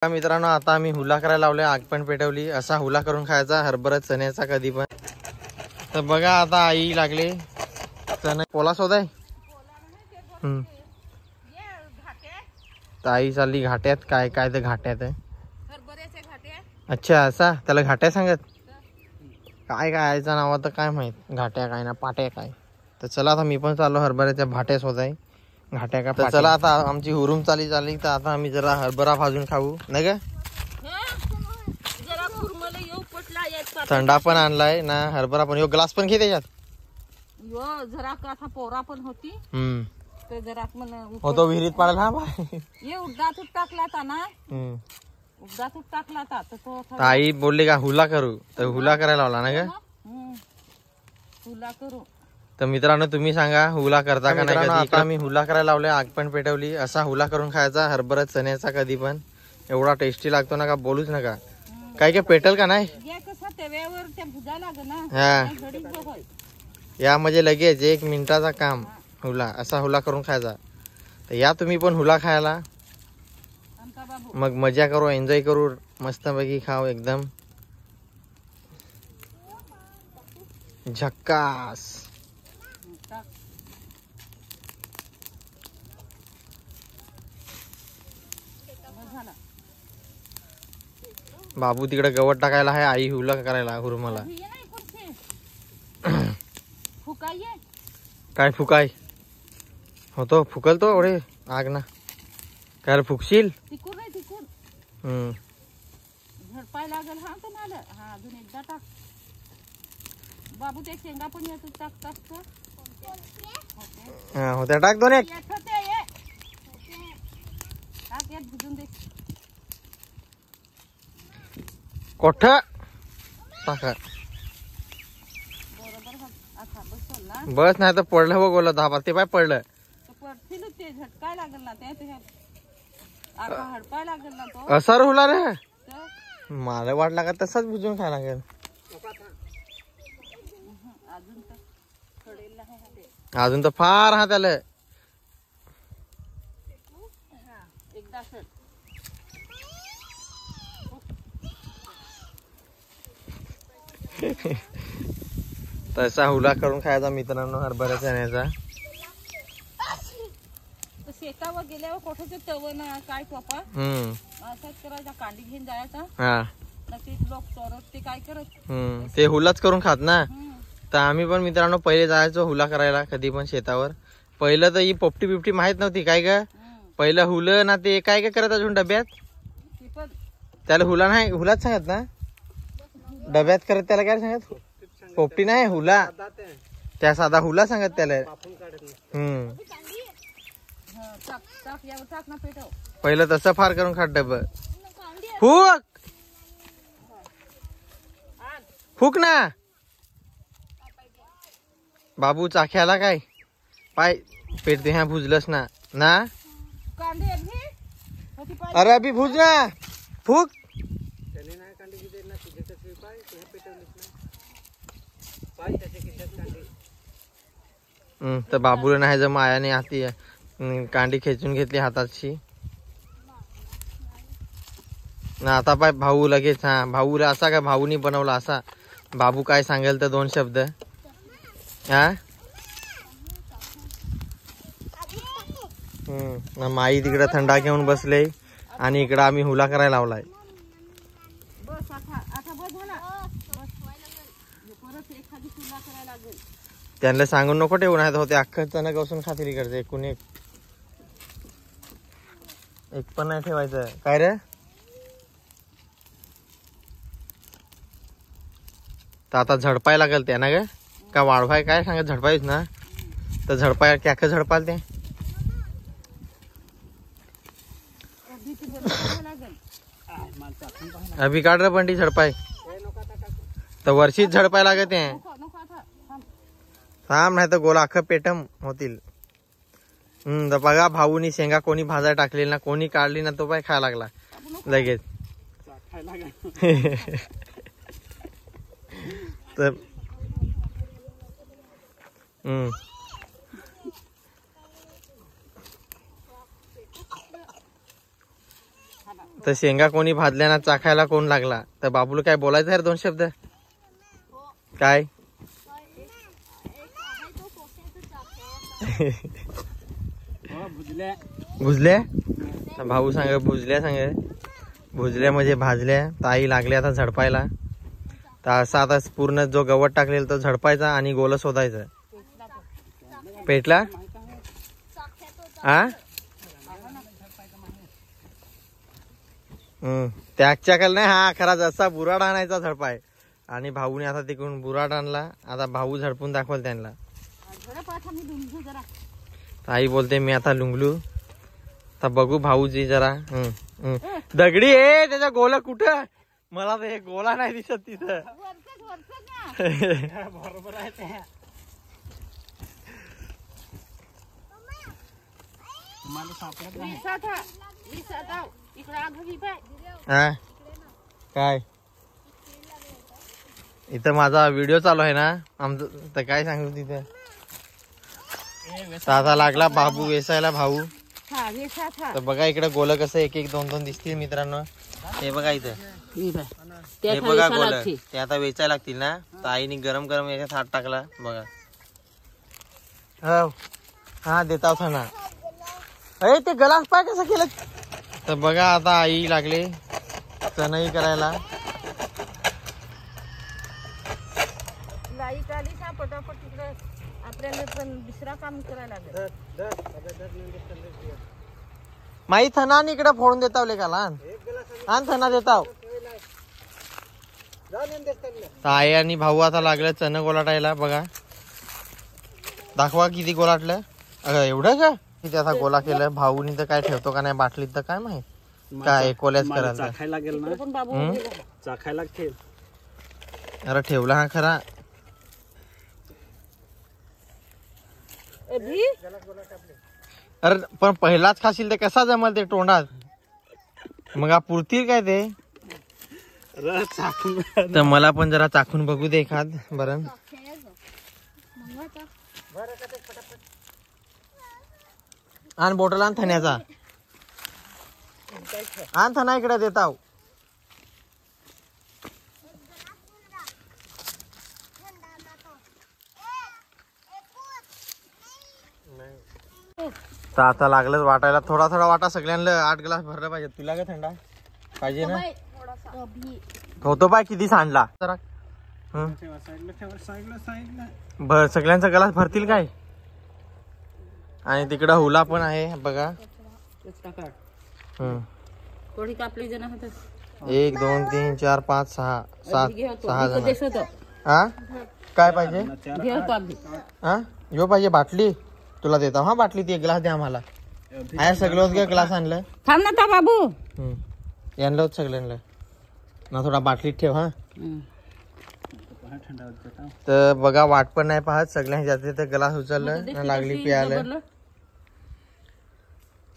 मित्रांनो आता आम्ही हुला करायला लावले, आग पण पेटवली. असा हुला करून खायचा हरभरा चण्याचा कधी पण. तर बघा आता आई लागले चणे पोला शोधाय. तर आई चालली घाट्यात. काय काय ते घाट्यात आहे. अच्छा असा त्याला घाट्या सांगत. काय काय आईचं नाव आता काय माहित. घाट्या काय ना पाट्या काय. तर चला आता मी पण चाललो हरभऱ्याच्या भाट्या शोधाय. घाट्या का. तर चला आता आमची हुरूम चाली तर आता आम्ही जरा हरभरा भाजून खाऊ नाही का. थंडा पण आणलाय ना हरभरा पण. यो ग्लास पण घे त्याच्यात. यो जरा का पोरा पण होती. ते जरा पण होतो विहिरीत पाडायला. हा बाय ये उड्डातून टाकला था ना. उड्डातून टाकला था तर तो आई बोलली का हुला करू. तर हुला करायला लावला ना का. हुला करू. तर मित्रांनो तुम्ही सांगा हुला करता का नाही. आता मी हुला करायला लावले, आग पण पेटवली. असा हुला करून खायचा हरभरा चण्याचा कधी पण. एवढा टेस्टी लागतो ना का बोलूच नका. काय काय पेटल का नाही. या म्हणजे लगेच 1 मिनिटाचा काम. हुला असा हुला करून खायचा. तर या तुम्ही पण हुला खायला. मग मजा करू, एन्जॉय करू, मस्तपैकी खाऊ एकदम झक्कास. बाबू तिकडे गवत टाकायला आहे, आई हुला करायला हुरमाला. काय फुकाय होतो. फुकल तो एवढे आग ना. काय फुकशील. झडपाय लागल. हा तर मला हा अजून एकदा टाक बाबू. ते शेंगा पण येतो. टाक टाक होत्या टाक दोन एक. टाक एक भिजून दे. कोठ टाका बस नाही तर पडलं बघ. बोला 10 ते पाय पडलं. ते झटकाय लागल ना. ते हडपाय लागल ना तो. असा हुला रे. मला वाटला का तसाच बुजून खायला लागेल. अजून तर फार हा त्याला. एकदा तसा हुला करून खायचा मित्रांनो हरभरा चण्याचा. शेतावर गेल्यावर कोठे तव ना काय टोपा असाच करायचा. कांडी घेऊन जायचा. ते लोक चोरत ते काय करत. ते हुलाच करून खात ना. तर आम्ही पण मित्रांनो पहिले जायचो हुला करायला कधी पण शेतावर. पहिलं तर ही पोपटी बिपटी माहित नव्हती काय का. पहिलं हुलं ना ते काय काय करत अजून डब्यात. त्याला हुला नाही हुलाच सांगत ना. डब्यात करत त्याला काय सांगत. पोपटी नाही हुला. त्या साधा हुला सांगत त्याला. पहिलं तसं फार करून खात डब. फुक फुक ना बाबू. चाख्याला काय पाय पेटते. ह्या भुजलस ना ना. अरे अभी भुज ना. फुक. तर बाबूला नाही जर मायाने हाती कांडी खेचून घेतली हाताची ना. आता पाय भाऊ लगेच. हा भाऊला असा काय भाऊनी बनवला असा. बाबू काय सांगेल तर 2 शब्द. हा माई तिकडे थंडा घेऊन बसले आणि इकडे आम्ही हुला करायला लावलाय. त्यांना सांगून नको ठेवू नाही होते. अख्खं चणक बसून खातील इकडचे. एकूण एक पण नाही ठेवायचं. काय रे. तर आता झडपाय लागल त्या ना ग का वाढवाय काय सांगत. झडपायच ना. तर झडपाय कॅक झडपाल ते. अभि काढ रे बंडी झडपाय. तर वर्षीच झडपाय लागत आहे. थांब नाही तर गोला अख्खं पेटम होतील. तर बघा भाऊनी शेंगा कोणी भाजाय टाकलेली ना. कोणी काढली ना तो पाय खायला लागला लगेच. तर तर शेंगा कोणी भाजल्या ना चाखायला कोण लागला तर बाबूला काय बोलायचं यार 2 शब्द काय भुजल्या भाऊ सांग भुजल्या सांग भुजल्या म्हणजे भाजल्या ताई लागल्या आता झडपायला तर असा आता पूर्ण जो गवत टाकलेला तो झडपायचा आणि गोल शोधायचं पेटला हा त्याच्या कल नाही हा खरा जसा बुराड आणायचा झडपाय आणि भाऊने आता तिकडून बुराड आणला आता भाऊ झडपून दाखवल त्यांना आई बोलते मी आता लुंगलू तर बघू भाऊजी जरा दगडी आहे त्याचा गोला कुठं मला तर हे गोला नाही दिसत तिथं बरोबर आहे ते मला सापडत नाही हा काय इथं माझा व्हिडिओ चालू आहे ना आमचं तर काय सांगू तिथं साधा लागला बाबू वेसायला भाऊ तर बघा इकडे गोल कसं 1-1 2-2 दिसतील मित्रांनो हे बघा इथं हे बघा गोल ते आता वेचायला लागतील ना तर आईने गरम गरम याच्यात हात टाकला बघा हो हा देता ना अरे ते गलास पाय कसं केलं तर बघा आता आई लागले चणई करायला लाईट आली ना पटापट तिकडे आपल्याला पण दुसरा काम करायला लागेल माई थना इकडे फोडून देतावले का लहान आण थना देताव आई आणि भाऊ आता लागले चण गोलाटायला बघा दाखवा किती गोलाटलं एवढं का किती आता गोला केलं भाऊनी तर काय ठेवतो का नाही बाटलीत तर काय माहित काय कोल्याच करायला चाखायला लागेल ना पण बाबू चाखायला लागतील अरे ठेवला हा खरा अरे पण पहिलाच खाशील ते कसा जमल ते तोंडात मग पुरतील काय ते तर मला पण जरा चाखून बघू दे एखाद बरं आण बोटल आण थण्याचा आण थना इकडे देताव तर आता लागलंच वाटायला थोडा थोडा वाटा सगळ्यांना 8 ग्लास भरला पाहिजे तुला काय थंडा पाहिजे ना होतो पाय किती सांडला जरा भर सगळ्यांचा ग्लास भरतील काय आणि तिकडं हुला पण आहे बघा थोडी कापली जण 1 2 3 4 5 6 7 6 जण हा काय पाहिजे हा यो पाहिजे बाटली तुला देता हा बाटली ती 1 ग्लास द्या आम्हाला आहे सगळं ग्लास आणलं थांब ना बाबू यांना सगळ्यांना ना थोडा बाटलीत ठेव हा तर बघा वाट पण नाही पाहत सगळ्यांच्या ते ग्लास उचललं लागली प्यायला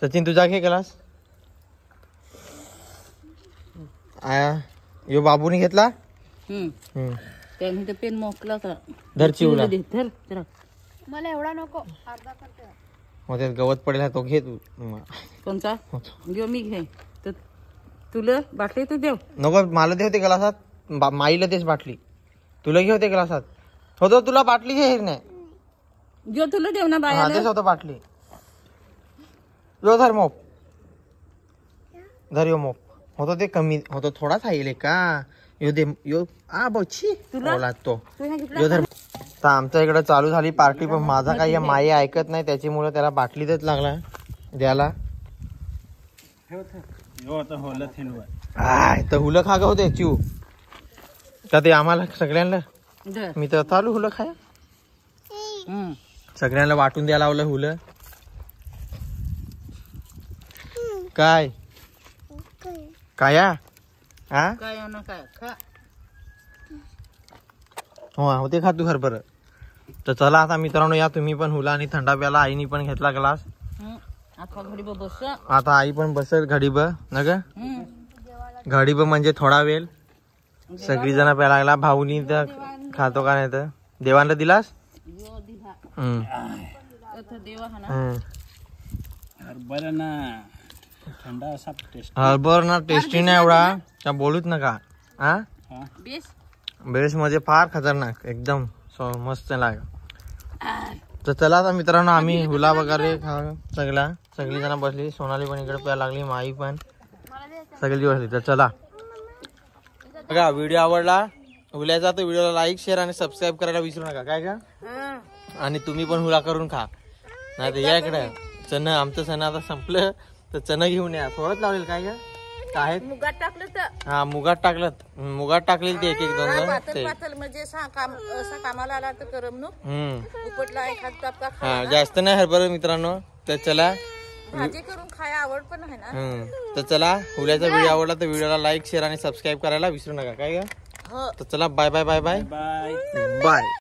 सचिन तुझा घे ग्लास आया यो बाबूने घेतला त्यांनी ते पेन मोकला होता धर चिवला मला एवढा नको अर्धा करते मग त्यात गवत पडेल तो घे तू कोणता घेऊ मी घे तर तुला बाटली तर देव नको मला दे होते ग्लासात माईला तेच बाटली तुला घे होते ग्लासात होतो तुला बाटली घे नाही जो तुला देव ना बाया तेच होतं बाटली जो धर मोप धर यो मोप होतो ते कमी होतो थोडाच आहे का यो दे यो आ बची तुला तो यो धर तर आमच्या इकडे चालू झाली पार्टी पण माझा काही माई ऐकत नाही त्याच्यामुळे त्याला बाटलीतच लागला द्याला तर हुलं खा ग होते चिव का ते आम्हाला सगळ्यांना मी तर चालू हुलं खाय सगळ्यांना वाटून द्यायला लावलं हुलं काय काया हा काय ना काय खा हो होते खा तू बरं तर चला आता मित्रांनो या तुम्ही पण हुला आणि थंडा प्याला आईनी पण घेतला ग्लास बस आता आई पण बसल घडीब न ग घडीब म्हणजे थोडा वेळ सगळी जण प्यायला लागला भाऊनी तर खातो का नाही तर देवांना दिलास बरं ना थंड असा टेस्ट. हरभर ना टेस्टी नाही एवढा का बोलूच नका. हा हा बेस बेस मध्ये फार खतरनाक एकदम मस्त लाग. तर चला आता मित्रांनो आम्ही हुला वगैरे सगळी जण बसली. सोनाली पण इकडे प्यायला लागली, माई पण सगळी बसली. तर चला बघा, व्हिडिओ आवडला हुल्याचा तर व्हिडिओला लाईक शेअर आणि सबस्क्राईब करायला विसरू नका. काय का आणि तुम्ही पण हुला करून खा. नाही तर या इकडे चणं, आमचं चणं आता संपलं तर चणं घेऊन या. थोडंच लावलेलं काय का काय मुगात टाकलं तर हा मुगात टाकलेली ते एक दोन पातळ पातळ म्हणजे असा कामाला आला तर करमणूक उपटला एखाद टपका हा जास्त नाही हरभर मित्रांनो. तर चला भाजी करून खाया आवड पण आहे ना. तर चला हुल्याचा व्हिडिओ आवडला तर व्हिडिओला लाईक शेअर आणि सबस्क्राईब करायला विसरू नका. काय का तर चला bye bye bye bye bye. Bye.